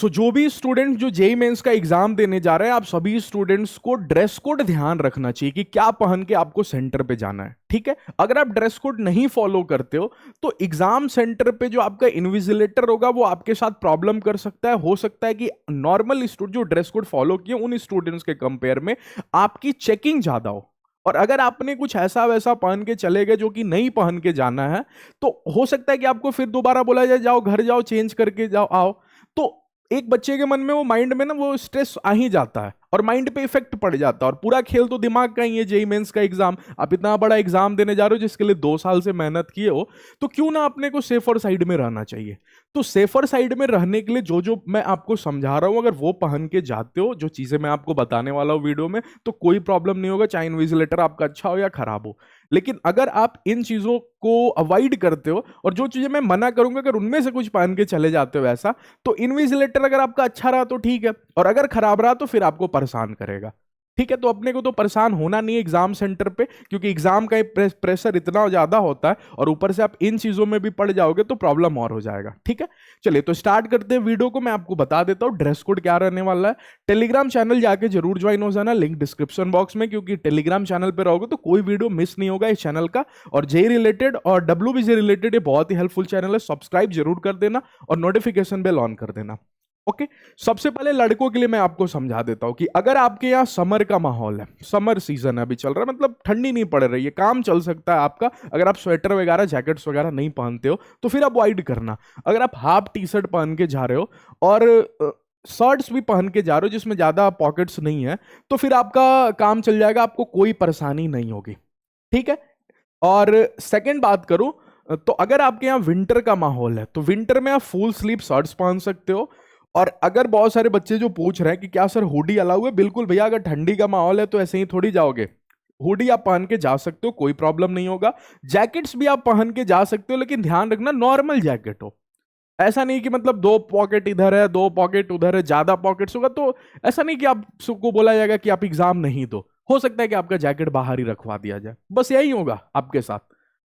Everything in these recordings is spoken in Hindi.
सो जो भी स्टूडेंट जो जेई मेंस का एग्जाम देने जा रहे हैं, आप सभी स्टूडेंट्स को ड्रेस कोड ध्यान रखना चाहिए कि क्या पहन के आपको सेंटर पे जाना है। ठीक है, अगर आप ड्रेस कोड नहीं फॉलो करते हो तो एग्जाम सेंटर पे जो आपका इन्विजिलेटर होगा वो आपके साथ प्रॉब्लम कर सकता है। हो सकता है कि नॉर्मल स्टूडेंट जो ड्रेस कोड फॉलो किए उन स्टूडेंट्स के कंपेयर में आपकी चेकिंग ज्यादा हो, और अगर आपने कुछ ऐसा वैसा पहन के चले गए जो कि नहीं पहन के जाना है, तो हो सकता है कि आपको फिर दोबारा बोला जाए जाओ घर जाओ चेंज करके जाओ आओ। तो एक बच्चे के मन में वो माइंड में ना वो स्ट्रेस आ ही जाता है और माइंड पे इफेक्ट पड़ जाता है, और पूरा खेल तो दिमाग का ही है। जेई मेंस का एग्जाम, आप इतना बड़ा एग्जाम देने जा रहे हो जिसके लिए 2 साल से मेहनत किए हो, तो क्यों ना अपने को सेफर साइड में रहना चाहिए। तो सेफर साइड में रहने के लिए जो जो मैं आपको समझा रहा हूं, अगर वो पहन के जाते हो, जो चीजें मैं आपको बताने वाला हूं वीडियो में, तो कोई प्रॉब्लम नहीं होगा, चाहे इन्विजिलेटर आपका अच्छा हो या खराब हो। लेकिन अगर आप इन चीजों को अवॉइड करते हो और जो चीजें मैं मना करूंगा अगर उनमें से कुछ पहन के चले जाते हो ऐसा, तो इन्विजिलेटर अगर आपका अच्छा रहा तो ठीक है, और अगर खराब रहा तो फिर आपको परेशान करेगा। ठीक है, तो अपने को तो परेशान होना नहीं है एग्जाम सेंटर पे, क्योंकि एग्जाम का प्रेशर इतना ज्यादा होता है, और ऊपर से आप इन चीजों में भी पड़ जाओगे तो प्रॉब्लम और हो जाएगा। ठीक है, चलिए तो स्टार्ट करते हैं वीडियो को। मैं आपको बता देता हूँ ड्रेस कोड क्या रहने वाला है। टेलीग्राम चैनल जाके जरूर ज्वाइन हो जाना, लिंक डिस्क्रिप्शन बॉक्स में, क्योंकि टेलीग्राम चैनल पे रहोगे तो कोई वीडियो मिस नहीं होगा इस चैनल का। और जे रिलेटेड और WBJ रिलेटेड ये बहुत ही हेल्पफुल चैनल है, सब्सक्राइब जरूर कर देना और नोटिफिकेशन बेल ऑन कर देना। ओके, सबसे पहले लड़कों के लिए मैं आपको समझा देता हूं कि अगर आपके यहाँ समर का माहौल है, समर सीजन अभी चल रहा है, मतलब ठंडी नहीं पड़ रही है, काम चल सकता है आपका, अगर आप स्वेटर वगैरह जैकेट्स वगैरह नहीं पहनते हो तो फिर अवॉइड करना। अगर आप हाफ टी शर्ट पहन के जा रहे हो और शर्ट्स भी पहन के जा रहे हो जिसमें ज्यादा पॉकेट्स नहीं है, तो फिर आपका काम चल जाएगा, आपको कोई परेशानी नहीं होगी। ठीक है, और सेकेंड बात करूं तो अगर आपके यहाँ विंटर का माहौल है तो विंटर में आप फुल स्लीव शर्ट्स पहन सकते हो। और अगर बहुत सारे बच्चे जो पूछ रहे हैं कि क्या सर हुडी अलाउ है, बिल्कुल भैया, अगर ठंडी का माहौल है तो ऐसे ही थोड़ी जाओगे, हुडी आप पहन के जा सकते हो, कोई प्रॉब्लम नहीं होगा। जैकेट्स भी आप पहन के जा सकते हो, लेकिन ध्यान रखना नॉर्मल जैकेट हो। ऐसा नहीं कि मतलब 2 पॉकेट इधर है 2 पॉकेट उधर है, ज्यादा पॉकेट्स होगा तो ऐसा नहीं कि आप सबको बोला जाएगा कि आप एग्जाम नहीं दो, हो सकता है कि आपका जैकेट बाहर ही रखवा दिया जाए, बस यही होगा आपके साथ।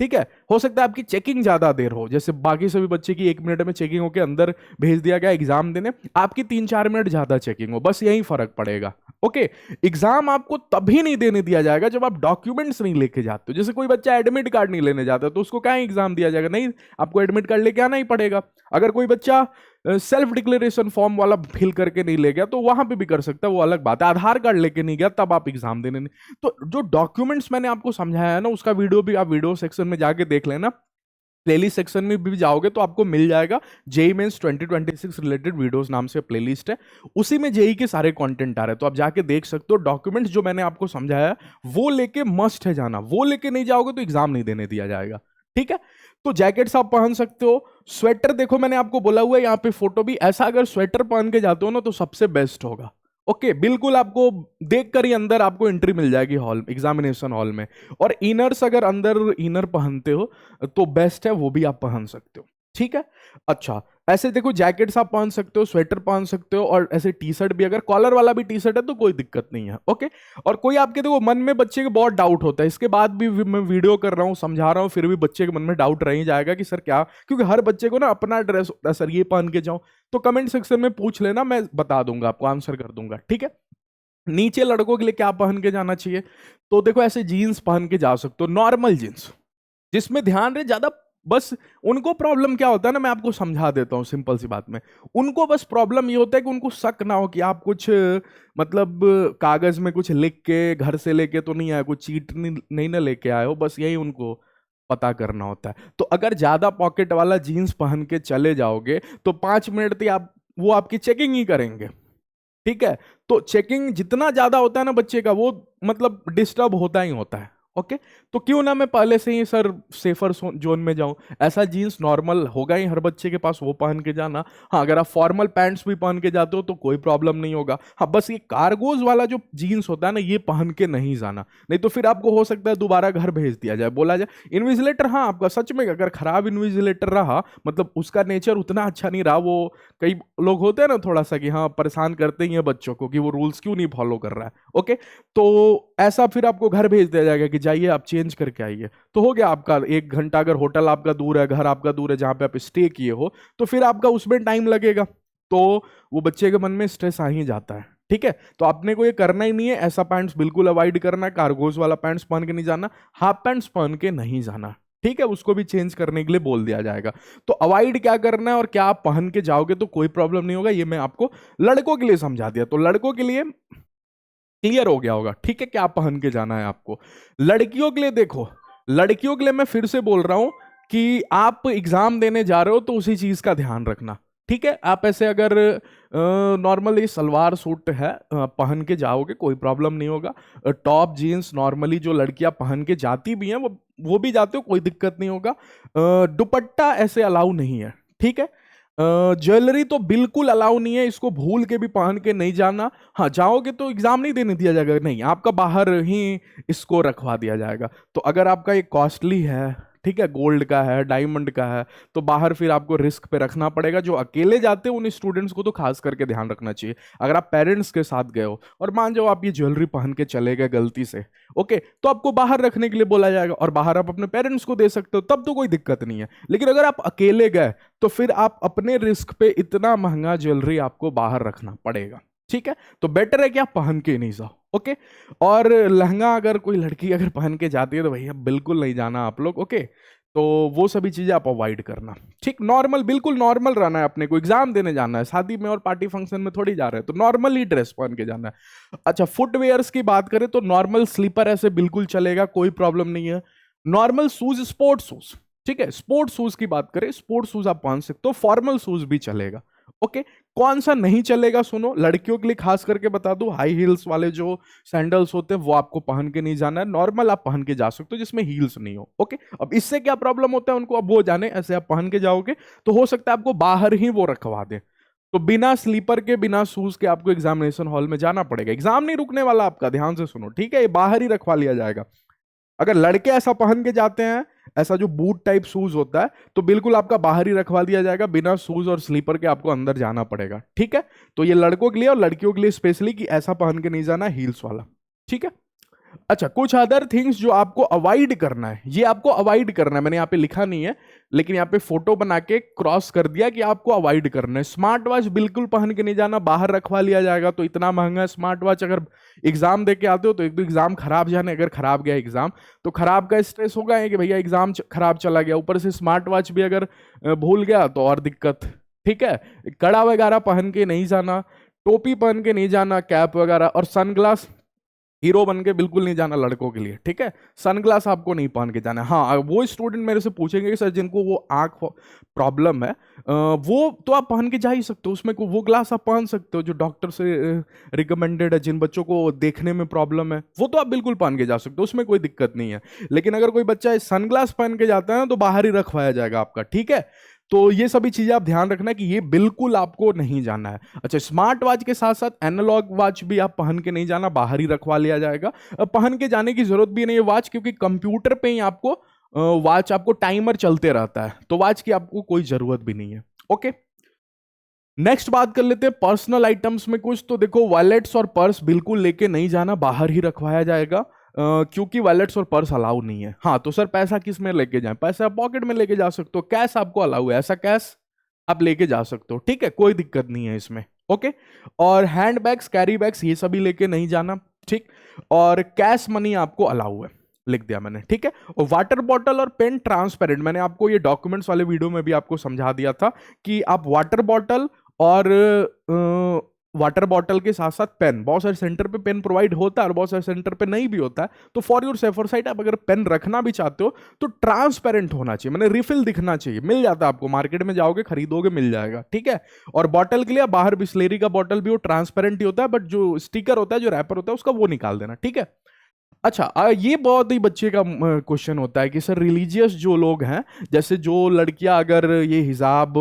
ठीक है, हो सकता है आपकी चेकिंग ज्यादा देर हो, जैसे बाकी सभी बच्चे की 1 मिनट में चेकिंग होकर अंदर भेज दिया गया एग्जाम देने, आपकी 3-4 मिनट ज्यादा चेकिंग हो, बस यही फर्क पड़ेगा। ओके, एग्जाम आपको तभी नहीं देने दिया जाएगा जब आप डॉक्यूमेंट्स नहीं लेके जाते हो। जैसे कोई बच्चा एडमिट कार्ड नहीं लेने जाता तो उसको क्या एग्जाम दिया जाएगा, नहीं, आपको एडमिट कार्ड लेके आना ही पड़ेगा। अगर कोई बच्चा सेल्फ डिक्लेरेशन फॉर्म वाला फिल करके नहीं ले गया तो वहां पे भी कर सकता है, वो अलग बात है। आधार कार्ड लेके नहीं गया तब आप एग्जाम देने नहीं। तो जो डॉक्यूमेंट्स मैंने आपको समझाया है ना, उसका वीडियो भी आप वीडियो सेक्शन में जाके देख लेना, प्लेलिस्ट सेक्शन में भी जाओगे तो आपको मिल जाएगा। जेई मेंस 2026 रिलेटेड वीडियोस नाम से प्लेलिस्ट है, उसी में जेई के सारे कंटेंट आ रहे हैं, तो आप जाके देख सकते हो। डॉक्यूमेंट्स जो मैंने आपको समझाया वो लेके मस्ट है जाना, वो लेके नहीं जाओगे तो एग्जाम नहीं देने दिया जाएगा। ठीक है, तो जैकेट्स आप पहन सकते हो। स्वेटर देखो मैंने आपको बोला हुआ है यहाँ पे फोटो भी, ऐसा अगर स्वेटर पहन के जाते हो ना तो सबसे बेस्ट होगा। ओके, बिल्कुल आपको देखकर ही अंदर आपको एंट्री मिल जाएगी हॉल, एग्जामिनेशन हॉल में। और इनर्स अगर अंदर इनर पहनते हो तो बेस्ट है, वो भी आप पहन सकते हो। ठीक है, अच्छा, ऐसे देखो जैकेट्स आप पहन सकते हो, स्वेटर पहन सकते हो, और ऐसे टी शर्ट भी, अगर कॉलर वाला भी टी शर्ट है तो कोई दिक्कत नहीं है। ओके, और कोई आपके देखो मन में बच्चे के बहुत डाउट होता है, इसके बाद भी मैं वीडियो कर रहा हूँ समझा रहा हूँ फिर भी बच्चे के मन में डाउट रह ही जाएगा कि सर क्या, क्योंकि हर बच्चे को ना अपना ड्रेस होता है, सर ये पहन के जाऊं, तो कमेंट सेक्शन में पूछ लेना, मैं बता दूंगा आपको, आंसर कर दूंगा। ठीक है, नीचे लड़कों के लिए क्या पहन के जाना चाहिए, तो देखो ऐसे जीन्स पहन के जा सकते हो, नॉर्मल जीन्स जिसमें ध्यान रहे ज्यादा। बस उनको प्रॉब्लम क्या होता है ना, मैं आपको समझा देता हूँ सिंपल सी बात में। उनको बस प्रॉब्लम ये होता है कि उनको शक ना हो कि आप कुछ मतलब कागज में कुछ लिख के घर से लेके तो नहीं आए, कुछ चीट नहीं ना लेके आए हो, बस यही उनको पता करना होता है। तो अगर ज्यादा पॉकेट वाला जीन्स पहन के चले जाओगे तो 5 मिनट तक आप वो आपकी चेकिंग ही करेंगे। ठीक है, तो चेकिंग जितना ज्यादा होता है ना बच्चे का, वो मतलब डिस्टर्ब होता ही होता है। ओके, तो क्यों ना मैं पहले से ही सर सेफर जोन में जाऊं, ऐसा जीन्स नॉर्मल होगा ही हर बच्चे के पास, वो पहन के जाना। हाँ, अगर आप फॉर्मल पैंट्स भी पहन के जाते हो तो कोई प्रॉब्लम नहीं होगा। हाँ, बस ये कार्गोज वाला जो जीन्स होता है ना, ये पहन के नहीं जाना, नहीं तो फिर आपको हो सकता है दोबारा घर भेज दिया जाए, बोला जाए इन्विजिलेटर, हाँ आपका सच में अगर खराब इन्विजिलेटर रहा, मतलब उसका नेचर उतना अच्छा नहीं रहा, वो कई लोग होते हैं ना थोड़ा सा कि हाँ परेशान करते ही हैं बच्चों को कि वो रूल्स क्यों नहीं फॉलो कर रहा है। ओके, तो ऐसा फिर आपको घर भेज दिया जाएगा कि जाइए आप चेंज करके आइए, तो हो गया आपका 1 घंटा। अगर होटल आपका दूर है, घर आपका दूर है जहां पे आप स्टे किए हो, तो फिर आपका उसमें टाइम लगेगा, तो वो बच्चे के मन में स्ट्रेस आ ही जाता है। ठीक है, तो आपने को ये करना ही नहीं है, ऐसा पैंट्स बिल्कुल अवॉइड करना है, कार्गोस वाला पैंट्स पहन के नहीं जाना, हाफ पैंट्स पहन के नहीं जाना। ठीक है, उसको भी चेंज करने के लिए बोल दिया जाएगा। तो अवॉइड क्या करना है और क्या आप पहन के जाओगे तो कोई प्रॉब्लम नहीं होगा, ये मैं आपको लड़कों के लिए समझा दिया। तो लड़कों के लिए क्लियर हो गया होगा, ठीक है, क्या पहन के जाना है आपको। लड़कियों के लिए देखो, लड़कियों के लिए मैं फिर से बोल रहा हूं कि आप एग्जाम देने जा रहे हो तो उसी चीज का ध्यान रखना। ठीक है, आप ऐसे अगर नॉर्मली सलवार सूट है पहन के जाओगे कोई प्रॉब्लम नहीं होगा। टॉप जीन्स नॉर्मली जो लड़कियां पहन के जाती भी हैं वो भी जाते हो, कोई दिक्कत नहीं होगा। दुपट्टा ऐसे अलाउ नहीं है। ठीक है, ज्वेलरी तो बिल्कुल अलाउ नहीं है, इसको भूल के भी पहन के नहीं जाना। हाँ, जाओगे तो एग्जाम नहीं देने दिया जाएगा, नहीं, आपका बाहर ही इसको रखवा दिया जाएगा। तो अगर आपका ये कॉस्टली है, ठीक है, गोल्ड का है, डायमंड का है, तो बाहर फिर आपको रिस्क पे रखना पड़ेगा। जो अकेले जाते हैं उन स्टूडेंट्स को तो खास करके ध्यान रखना चाहिए। अगर आप पेरेंट्स के साथ गए हो और मान जाओ आप ये ज्वेलरी पहन के चले गए गलती से, ओके, तो आपको बाहर रखने के लिए बोला जाएगा और बाहर आप अपने पेरेंट्स को दे सकते हो, तब तो कोई दिक्कत नहीं है। लेकिन अगर आप अकेले गए तो फिर आप अपने रिस्क पे इतना महंगा ज्वेलरी आपको बाहर रखना पड़ेगा। ठीक है, तो बेटर है कि आप पहन के नहीं जाओ। ओके, और लहंगा अगर कोई लड़की अगर पहन के जाती है तो भैया बिल्कुल नहीं जाना आप लोग। ओके, तो वो सभी चीजें आप अवॉइड करना। ठीक, नॉर्मल, बिल्कुल नॉर्मल रहना है, अपने को एग्जाम देने जाना है, शादी में और पार्टी फंक्शन में थोड़ी जा रहे हैं, तो नॉर्मल ही ड्रेस पहन के जाना है। अच्छा, फुटवेयर्स की बात करें तो नॉर्मल स्लीपर ऐसे बिल्कुल चलेगा, कोई प्रॉब्लम नहीं है। नॉर्मल शूज, स्पोर्ट्स शूज, ठीक है, स्पोर्ट्स शूज की बात करें, स्पोर्ट्स शूज आप पहन सकते हो, फॉर्मल शूज भी चलेगा। ओके, कौन सा नहीं चलेगा सुनो, लड़कियों के लिए खास करके बता दूं, हाई हील्स वाले जो सैंडल्स होते हैं वो आपको पहन के नहीं जाना है। नॉर्मल आप पहन के जा सकते हो जिसमें हील्स नहीं हो। ओके, अब इससे क्या प्रॉब्लम होता है उनको अब वो जाने, ऐसे आप पहन के जाओगे तो हो सकता है आपको बाहर ही वो रखवा दे, तो बिना स्लीपर के बिना शूज के आपको एग्जामिनेशन हॉल में जाना पड़ेगा। एग्जाम नहीं रुकने वाला आपका, ध्यान से सुनो, ठीक है, ये बाहर ही रखवा लिया जाएगा। अगर लड़के ऐसा पहन के जाते हैं, ऐसा जो बूट टाइप शूज होता है, तो बिल्कुल आपका बाहर ही रखवा दिया जाएगा, बिना शूज और स्लीपर के आपको अंदर जाना पड़ेगा। ठीक है, तो ये लड़कों के लिए और लड़कियों के लिए स्पेशली कि ऐसा पहन के नहीं जाना हील्स वाला। ठीक है, अच्छा, कुछ अदर थिंग्स जो आपको अवॉइड करना है, ये आपको अवॉइड करना है, मैंने यहाँ पे लिखा नहीं है लेकिन यहाँ पे फोटो बना के क्रॉस कर दिया कि आपको अवॉइड करना है। स्मार्ट वॉच बिल्कुल पहन के नहीं जाना, बाहर रखवा लिया जाएगा। तो इतना महंगा स्मार्ट वॉच, अगर एग्जाम दे के आते हो तो एक तो एग्जाम खराब जाने, अगर खराब गया एग्जाम तो खराब का स्ट्रेस होगा कि भैया एग्जाम खराब चला गया, ऊपर से स्मार्ट वॉच भी अगर भूल गया तो और दिक्कत। ठीक है, कड़ा वगैरह पहन के नहीं जाना, टोपी पहन के नहीं जाना, कैप वगैरह, और सनग्लास हीरो बन के बिल्कुल नहीं जाना लड़कों के लिए। ठीक है, सनग्लास आपको नहीं पहन के जाना है। हाँ, वो स्टूडेंट मेरे से पूछेंगे कि सर जिनको वो आंख प्रॉब्लम है वो तो आप पहन के जा ही सकते हो, उसमें वो ग्लास आप पहन सकते हो जो डॉक्टर से रिकमेंडेड है। जिन बच्चों को देखने में प्रॉब्लम है वो तो आप बिल्कुल पहन के जा सकते हो, उसमें कोई दिक्कत नहीं है। लेकिन अगर कोई बच्चा सनग्लास पहन के जाता है ना तो बाहर ही रखवाया जाएगा आपका। ठीक है, तो ये सभी चीजें आप ध्यान रखना कि ये बिल्कुल आपको नहीं जाना है। अच्छा, स्मार्ट वॉच के साथ साथ एनालॉग वॉच भी आप पहन के नहीं जाना, बाहर ही रखवा लिया जाएगा। पहन के जाने की जरूरत भी नहीं है वॉच, क्योंकि कंप्यूटर पे ही आपको वॉच, आपको टाइमर चलते रहता है, तो वॉच की आपको कोई जरूरत भी नहीं है। ओके, नेक्स्ट बात कर लेते हैं पर्सनल आइटम्स में कुछ। तो देखो, वॉलेट्स और पर्स बिल्कुल लेके नहीं जाना, बाहर ही रखवाया जाएगा। क्योंकि वॉलेट्स और पर्स अलाउ नहीं है। हाँ, तो सर पैसा किस में लेके जाएं? पैसा आप पॉकेट में लेके जा सकते हो, कैश आपको अलाउ है, ऐसा कैश आप लेके जा सकते हो। ठीक है, कोई दिक्कत नहीं है इसमें। ओके, और हैंड बैग्स, कैरी बैग्स, ये सभी लेके नहीं जाना। ठीक, और कैश मनी आपको अलाउ है, लिख दिया मैंने। ठीक है, और वाटर बॉटल और पेन ट्रांसपेरेंट, मैंने आपको ये डॉक्यूमेंट्स वाले वीडियो में भी आपको समझा दिया था कि आप वाटर बॉटल और वाटर बॉटल के साथ साथ पेन, बहुत सारे सेंटर पे पेन प्रोवाइड होता है और बहुत सारे सेंटर पे नहीं भी होता है, तो फॉर योर सेफर साइड आप अगर पेन रखना भी चाहते हो तो ट्रांसपेरेंट होना चाहिए, मैंने रिफिल दिखना चाहिए। मिल जाता है आपको, मार्केट में जाओगे खरीदोगे मिल जाएगा। ठीक है, और बॉटल के लिए बाहर बिस्लेरी का बॉटल भी वो ट्रांसपेरेंट ही होता है, बट जो स्टिकर होता है, जो रैपर होता है उसका, वो निकाल देना। ठीक है, अच्छा, ये बहुत ही बच्चे का क्वेश्चन होता है कि सर रिलीजियस जो लोग हैं, जैसे जो लड़कियां अगर ये हिजाब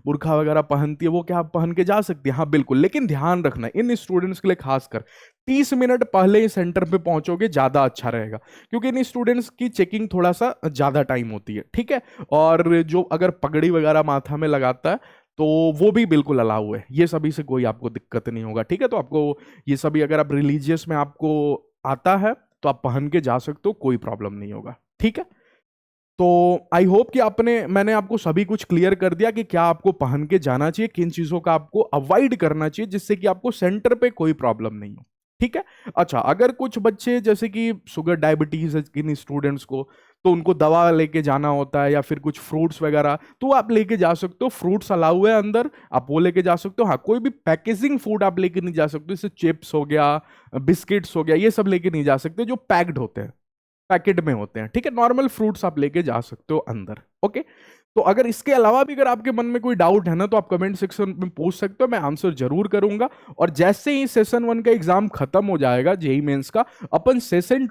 बुर्खा वगैरह पहनती है, वो क्या पहन के जा सकती है? हाँ बिल्कुल, लेकिन ध्यान रखना इन स्टूडेंट्स के लिए खासकर 30 मिनट पहले ही सेंटर पे पहुंचोगे ज्यादा अच्छा रहेगा, क्योंकि इन स्टूडेंट्स की चेकिंग थोड़ा सा ज्यादा टाइम होती है। ठीक है, और जो अगर पगड़ी वगैरह माथा में लगाता है तो वो भी बिल्कुल अलाउ है, ये सभी से कोई आपको दिक्कत नहीं होगा। ठीक है, तो आपको ये सभी अगर आप रिलीजियस में आपको आता है तो आप पहन के जा सकते हो, कोई प्रॉब्लम नहीं होगा। ठीक है, तो आई होप कि मैंने आपको सभी कुछ क्लियर कर दिया कि क्या आपको पहन के जाना चाहिए, किन चीजों का आपको अवॉइड करना चाहिए जिससे कि आपको सेंटर पे कोई प्रॉब्लम नहीं हो। ठीक है। अच्छा, अगर कुछ बच्चे जैसे कि शुगर डायबिटीज है किन स्टूडेंट्स को, तो उनको दवा लेके जाना होता है या फिर कुछ फ्रूट्स वगैरह, तो आप लेके जा सकते हो। फ्रूट्स अलाउ है अंदर, आप वो लेके जा सकते हो। हाँ, कोई भी पैकेजिंग फूड आप लेके नहीं जा सकते, जैसे चिप्स हो गया, बिस्किट्स हो गया, ये सब लेके नहीं जा सकते जो पैक्ड होते हैं, पैकेट में होते हैं। ठीक है, नॉर्मल फ्रूट्स आप लेके जा सकते हो अंदर। ओके। तो अगर इसके अलावा भी अगर आपके मन में कोई डाउट है ना, तो आप कमेंट सेक्शन में पूछ सकते हो, मैं आंसर जरूर करूंगा। और जैसे ही सेशन 1 का एग्जाम खत्म हो जाएगा जेई मेंस का, अपन सेशन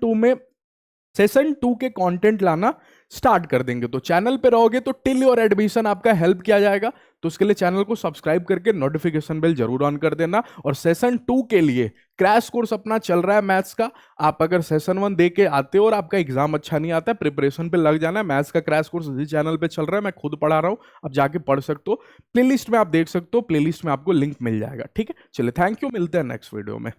2 के कंटेंट लाना स्टार्ट कर देंगे। तो चैनल पे रहोगे तो टिल योर एडमिशन आपका हेल्प किया जाएगा। तो उसके लिए चैनल को सब्सक्राइब करके नोटिफिकेशन बेल जरूर ऑन कर देना। और सेशन 2 के लिए क्रैश कोर्स अपना चल रहा है मैथ्स का। आप अगर सेशन 1 दे के आते हो और आपका एग्जाम अच्छा नहीं आता है, प्रिपरेशन पे लग जाना है। मैथ्स का क्रैश कोर्स इसी चैनल पे चल रहा है, मैं खुद पढ़ा रहा हूं, आप जाके पढ़ सकते हो। प्लेलिस्ट में आप देख सकते हो, प्लेलिस्ट में आपको लिंक मिल जाएगा। ठीक है, चलिए थैंक यू, मिलते हैं नेक्स्ट वीडियो में।